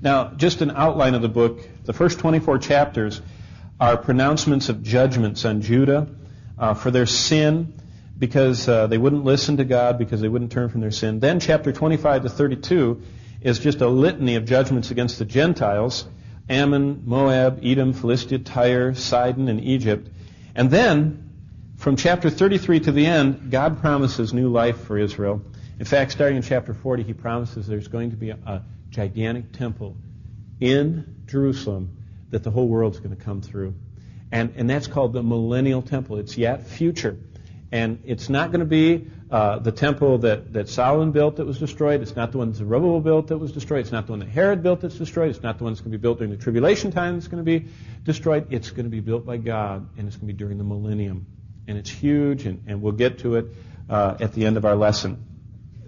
Now, just an outline of the book. The first 24 chapters are pronouncements of judgments on Judah for their sin, because they wouldn't listen to God, because they wouldn't turn from their sin. Then chapter 25 to 32 is just a litany of judgments against the Gentiles: Ammon, Moab, Edom, Philistia, Tyre, Sidon, and Egypt. And then, from chapter 33 to the end, God promises new life for Israel. In fact, starting in chapter 40, he promises there's going to be a gigantic temple in Jerusalem that the whole world's going to come through. And that's called the millennial temple. It's yet future. And it's not going to be the temple that Solomon built that was destroyed. It's not the one that Zerubbabel built that was destroyed. It's not the one that Herod built that's destroyed. It's not the one that's going to be built during the tribulation time that's going to be destroyed. It's going to be built by God, and it's going to be during the millennium. And it's huge, and we'll get to it at the end of our lesson.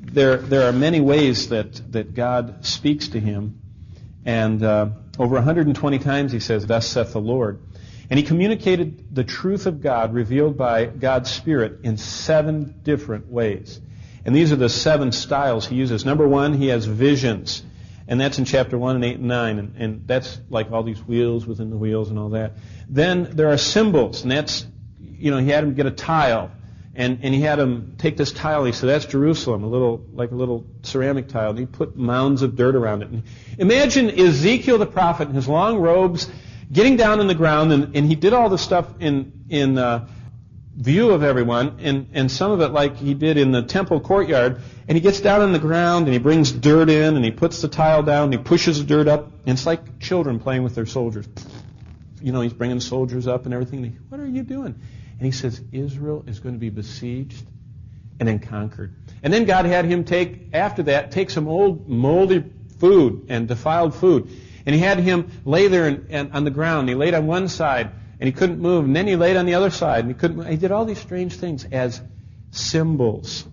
There are many ways that God speaks to him, and over 120 times he says, "Thus saith the Lord." And he communicated the truth of God revealed by God's Spirit in 7 different ways. And these are the 7 styles he uses. Number 1, he has visions. And that's in chapter 1 and 8 and 9. And that's like all these wheels within the wheels and all that. Then there are symbols. And that's, he had him get a tile. And he had him take this tile. He said, that's Jerusalem, a little ceramic tile. And he put mounds of dirt around it. And imagine Ezekiel the prophet in his long robes, getting down on the ground, and he did all the stuff in view of everyone, and some of it like he did in the temple courtyard, and he gets down on the ground, and he brings dirt in, and he puts the tile down, and he pushes the dirt up, and it's like children playing with their soldiers. He's bringing soldiers up and everything. What are you doing? And he says, Israel is going to be besieged and then conquered. And then God had him take some old moldy food and defiled food, and he had him lay there and on the ground. He laid on one side, and he couldn't move. And then he laid on the other side, and he couldn't move. He did all these strange things as symbols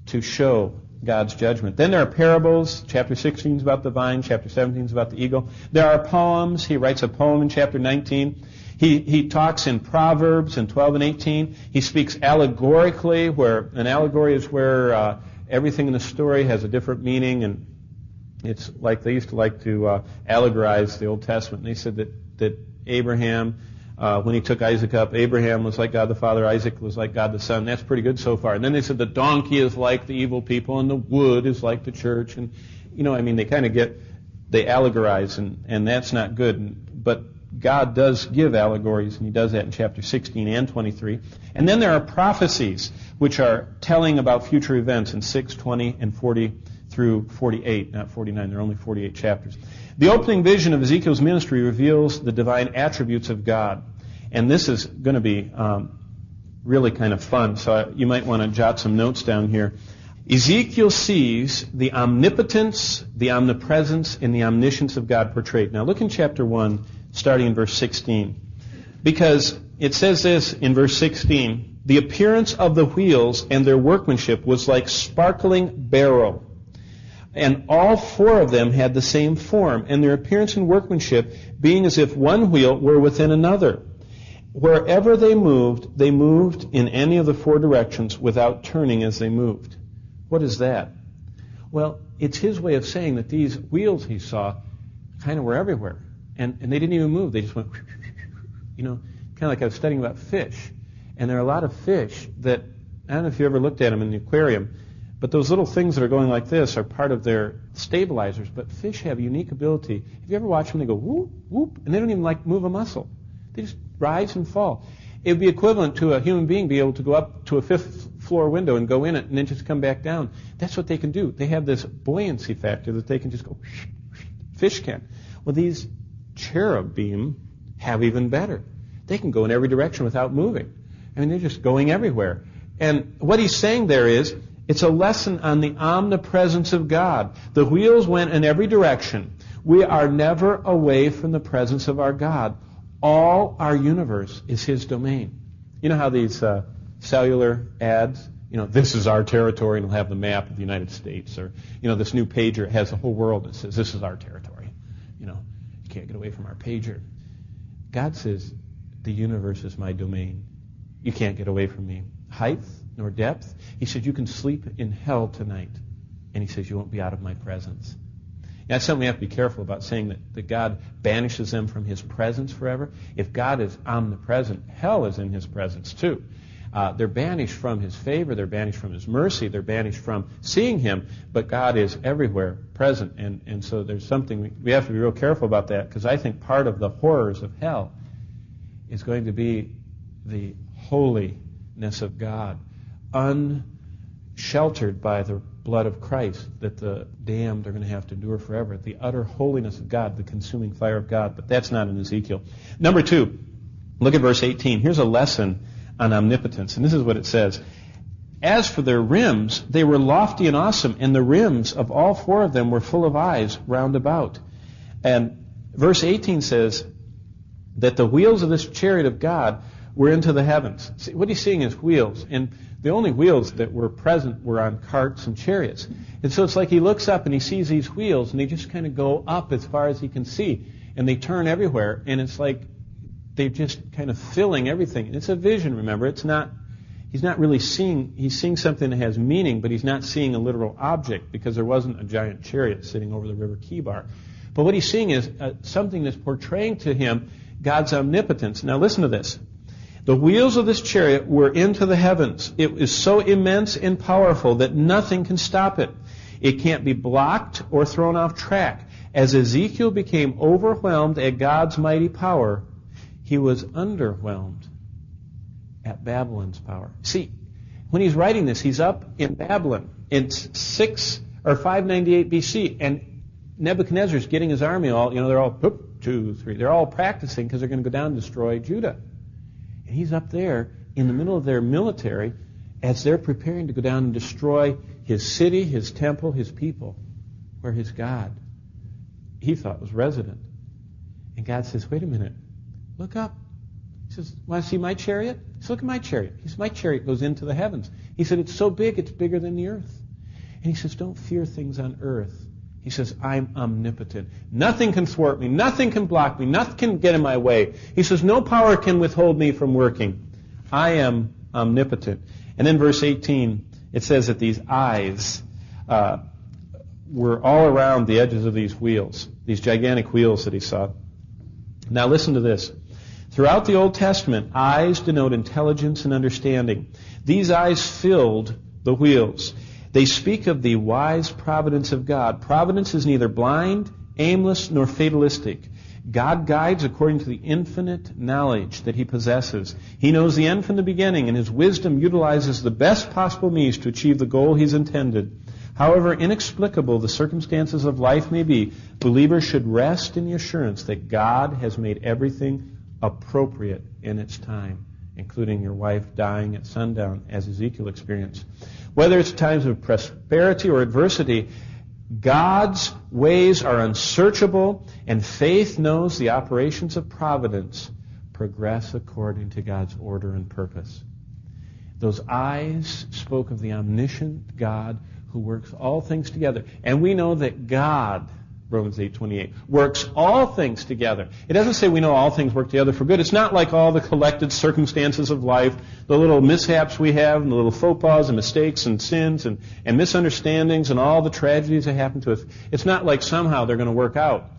to show God's judgment. Then there are parables. Chapter 16 is about the vine. Chapter 17 is about the eagle. There are poems. He writes a poem in chapter 19. He talks in Proverbs in 12 and 18. He speaks allegorically, where an allegory is where everything in the story has a different meaning, and it's like they used to like to allegorize the Old Testament. And they said that Abraham, when he took Isaac up, Abraham was like God the Father, Isaac was like God the Son. That's pretty good so far. And then they said the donkey is like the evil people, and the wood is like the church. And, they kind of they allegorize, and that's not good. But God does give allegories, and he does that in chapter 16 and 23. And then there are prophecies, which are telling about future events in 6, 20, and 40 through 48, not 49. There are only 48 chapters. The opening vision of Ezekiel's ministry reveals the divine attributes of God. And this is going to be really kind of fun, so you might want to jot some notes down here. Ezekiel sees the omnipotence, the omnipresence, and the omniscience of God portrayed. Now look in chapter 1, starting in verse 16. Because it says this in verse 16, the appearance of the wheels and their workmanship was like sparkling beryl. And all 4 of them had the same form, and their appearance and workmanship being as if one wheel were within another. Wherever they moved in any of the 4 directions without turning as they moved. What is that? Well, it's his way of saying that these wheels he saw kind of were everywhere. And they didn't even move. They just went, kind of like I was studying about fish. And there are a lot of fish that, I don't know if you ever looked at them in the aquarium, but those little things that are going like this are part of their stabilizers. But fish have a unique ability. Have you ever watched them? They go whoop, whoop, and they don't even move a muscle. They just rise and fall. It would be equivalent to a human being being able to go up to a 5th floor window and go in it and then just come back down. That's what they can do. They have this buoyancy factor that they can just go, fish can. Well, these cherubim have even better. They can go in every direction without moving. They're just going everywhere. And what he's saying there is, it's a lesson on the omnipresence of God. The wheels went in every direction. We are never away from the presence of our God. All our universe is his domain. You know how these cellular ads, this is our territory, and it'll have the map of the United States. Or, this new pager has the whole world that says, this is our territory. You can't get away from our pager. God says, the universe is my domain. You can't get away from me. Height nor depth. He said, you can sleep in hell tonight. And he says, you won't be out of my presence. That's something we have to be careful about, saying that God banishes them from His presence forever. If God is omnipresent, hell is in His presence too. They're banished from His favor, they're banished from His mercy, they're banished from seeing Him, but God is everywhere present. And so there's something, we have to be real careful about that, because I think part of the horrors of hell is going to be the holiness of God, unsheltered by the blood of Christ, that the damned are going to have to endure forever. The utter holiness of God, the consuming fire of God. But that's not in Ezekiel. Number 2, look at verse 18. Here's a lesson on omnipotence, and this is what it says. As for their rims, they were lofty and awesome, and the rims of all 4 of them were full of eyes round about. And verse 18 says that the wheels of this chariot of God were into the heavens. See, what he's seeing is wheels, and the only wheels that were present were on carts and chariots. And so it's like he looks up and he sees these wheels, and they just kind of go up as far as he can see, and they turn everywhere, and it's like they're just kind of filling everything. And it's a vision, remember. He's not really seeing, he's seeing something that has meaning, but he's not seeing a literal object, because there wasn't a giant chariot sitting over the river Chebar. But what he's seeing is something that's portraying to him God's omnipotence. Now listen to this. The wheels of this chariot were into the heavens. It is so immense and powerful that nothing can stop it. It can't be blocked or thrown off track. As Ezekiel became overwhelmed at God's mighty power, he was underwhelmed at Babylon's power. See, when he's writing this, he's up in Babylon in 598 BC, and Nebuchadnezzar's getting his army all, they're all, 2, 3, they're all practicing because they're going to go down and destroy Judah. And he's up there in the middle of their military as they're preparing to go down and destroy his city, his temple, his people, where his God, he thought, was resident. And God says, wait a minute, look up. He says, want to see my chariot? He says, look at my chariot. He says, my chariot goes into the heavens. He said, it's so big, it's bigger than the earth. And he says, don't fear things on earth. He says, I'm omnipotent. Nothing can thwart me. Nothing can block me. Nothing can get in my way. He says, no power can withhold me from working. I am omnipotent. And then verse 18, it says that these eyes were all around the edges of these wheels, these gigantic wheels that he saw. Now listen to this. Throughout the Old Testament, eyes denote intelligence and understanding. These eyes filled the wheels. They speak of the wise providence of God. Providence is neither blind, aimless, nor fatalistic. God guides according to the infinite knowledge that He possesses. He knows the end from the beginning, and His wisdom utilizes the best possible means to achieve the goal He's intended. However inexplicable the circumstances of life may be, believers should rest in the assurance that God has made everything appropriate in its time, including your wife dying at sundown, as Ezekiel experienced. Whether it's times of prosperity or adversity, God's ways are unsearchable, and faith knows the operations of providence progress according to God's order and purpose. Those eyes spoke of the omniscient God who works all things together. And we know that God, Romans 8:28, works all things together. It doesn't say we know all things work together for good. It's not like all the collected circumstances of life, the little mishaps we have, and the little faux pas and mistakes and sins and misunderstandings and all the tragedies that happen to us. It's not like somehow they're going to work out.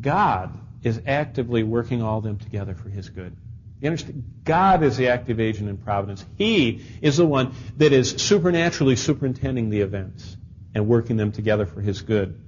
God is actively working all of them together for His good. You understand? God is the active agent in providence. He is the one that is supernaturally superintending the events and working them together for His good.